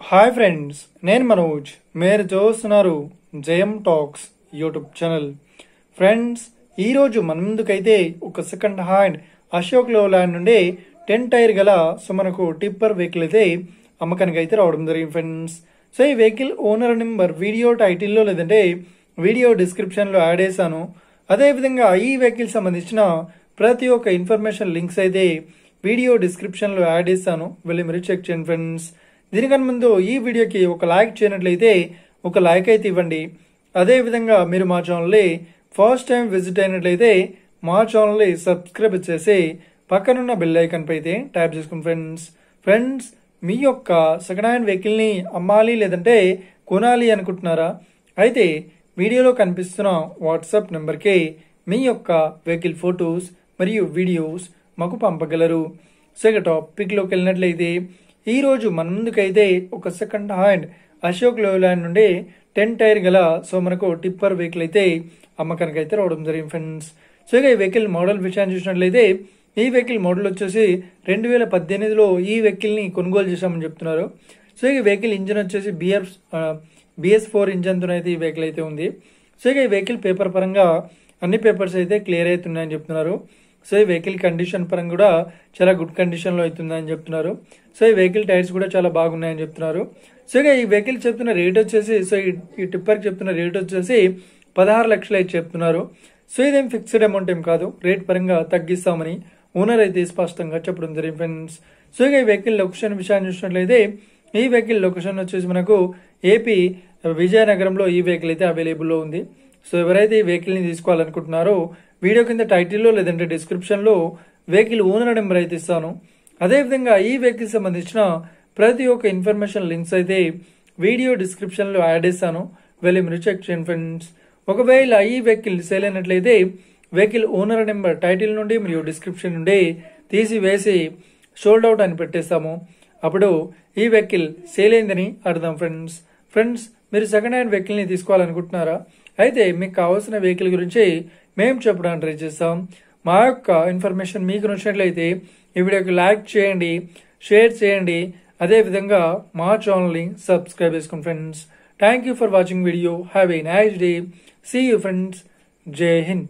Hi friends, నేను మనోజ్. మీరు చూస్తున్నారు జయం టాక్స్ యూట్యూబ్ ఛానల్. ఫ్రెండ్స్, ఈరోజు మన ముందుకైతే ఒక సెకండ్ హ్యాండ్ అశోక్ లేలాండ్ నుండి 10 టైర్ గల మనకు టిప్పర్ వెహికల్ అయితే అమ్మకానికి అయితే రావడం జరిగింది ఫ్రెండ్స్. సో ఈ వెహికల్ ఓనర్ నెంబర్ వీడియో టైటిల్లో లేదంటే వీడియో డిస్క్రిప్షన్లో యాడ్ చేశాను. అదేవిధంగా ఈ వెహికల్ సంబంధించిన ప్రతి ఒక్క ఇన్ఫర్మేషన్ లింక్స్ అయితే వీడియో డిస్క్రిప్షన్లో యాడ్ చేశాను, వెళ్ళి మీరు చెక్ చేయండి ఫ్రెండ్స్. దీనికన్నా ముందు ఈ వీడియోకి ఒక లైక్ చేయనట్లయితే ఒక లైక్ అయితే ఇవ్వండి. అదేవిధంగా మీరు మా ఛానల్ని ఫస్ట్ టైం విజిట్ అయినట్లయితే మా ఛానల్ని సబ్స్క్రైబ్ చేసి పక్కనున్న బెల్ ఐకాన్ పై అయితే ట్యాప్ చేసుకోండి ఫ్రెండ్స్. మీ యొక్క సెకండ్ హ్యాండ్ వెహికల్ని అమ్మాలి లేదంటే కొనాలి అనుకుంటున్నారా? అయితే వీడియోలో కనిపిస్తున్న వాట్సాప్ నెంబర్కి మీ యొక్క వెహికల్ ఫొటోస్ మరియు వీడియోస్ మాకు పంపగలరు. సెకండ్ టాపిక్లోకి వెళ్ళినట్లయితే ఈరోజు మన ముందుకైతే ఒక సెకండ్ హ్యాండ్ అశోక్ లేలాండ్ నుండి 10 టైర్ గల మనకు టిప్పర్ వెహికల్ అయితే అమ్మకానికి అయితే రావడం జరిగింది ఫ్రెండ్స్. సో ఇక ఈ వెహికల్ మోడల్ విషయాన్ని చూసినట్లయితే ఈ వెహికల్ మోడల్ వచ్చేసి 2018లో ఈ వెహికల్ని కొనుగోలు చేశామని చెప్తున్నారు. సో ఈ వెహికల్ ఇంజిన్ వచ్చేసి BS4 ఇంజన్తో అయితే ఈ వెహికల్ అయితే ఉంది. సో ఇక ఈ వెహికల్ పేపర్ పరంగా అన్ని పేపర్స్ అయితే క్లియర్ అవుతున్నాయని చెప్తున్నారు. సో ఈ వెహికల్ కండిషన్ పరంగా కూడా చాలా గుడ్ కండిషన్లో అవుతుందని చెప్తున్నారు. సో ఈ వెహికల్ టైర్స్ కూడా చాలా బాగున్నాయని చెప్తున్నారు. సో ఇక ఈ వెహికల్ చెప్తున్న రేట్ వచ్చేసి ఈ టిప్పర్కి చెప్తున్న రేట్ వచ్చేసి 16 లక్షలు అయితే చెప్తున్నారు. సో ఇదేం ఫిక్స్డ్ అమౌంట్ ఏం కాదు, రేట్ పరంగా తగ్గిస్తామని ఓనర్ అయితే స్పష్టంగా చెప్పడం జరిగింది ఫ్రెండ్స్. సో ఇక ఈ వెహికల్ లొకేషన్ విషయాన్ని చూసినట్లయితే ఈ వెహికల్ లొకేషన్ వచ్చేసి మనకు ఏపీ విజయనగరంలో ఈ వెహికల్ అయితే అవైలబుల్లో ఉంది. సో ఎవరైతే ఈ వెహికల్ని తీసుకోవాలనుకుంటున్నారో వీడియో కింద టైటిల్లో లేదంటే డిస్క్రిప్షన్లో వెహికల్ ఓనర్ నెంబర్ అయితే ఇస్తాను. అదేవిధంగా ఈ వెహికల్ సంబంధించిన ప్రతి ఒక్క ఇన్ఫర్మేషన్ లింక్స్ అయితే వీడియో డిస్క్రిప్షన్లో యాడ్ చేస్తాను, వెళ్ళి మీరు చెక్ చేయండి ఫ్రెండ్స్. ఒకవేళ ఈ వెహికల్ సేల్ అయినట్లయితే వెహికల్ ఓనర్ నెంబర్ టైటిల్ నుండి మరియు డిస్క్రిప్షన్ నుండి తీసివేసి సోల్డ్ అవుట్ అని పెట్టేస్తాము. అప్పుడు ఈ వెహికల్ సేల్ అయిందని అర్థం ఫ్రెండ్స్. మీరు సెకండ్ హ్యాండ్ వెహికల్ని తీసుకోవాలనుకుంటున్నారా? అయితే మీకు కావాల్సిన వెహికల్ గురించి మేము చెప్పడానికి ట్రై చేస్తాం. మా యొక్క ఇన్ఫర్మేషన్ మీకు నచ్చినట్లయితే ఈ వీడియోకి లైక్ చేయండి, షేర్ చేయండి, అదేవిధంగా మా ఛానల్ని సబ్స్క్రైబ్ చేసుకోండి friends. Thank you for watching video. Have a nice day. See you friends. జై హింద్.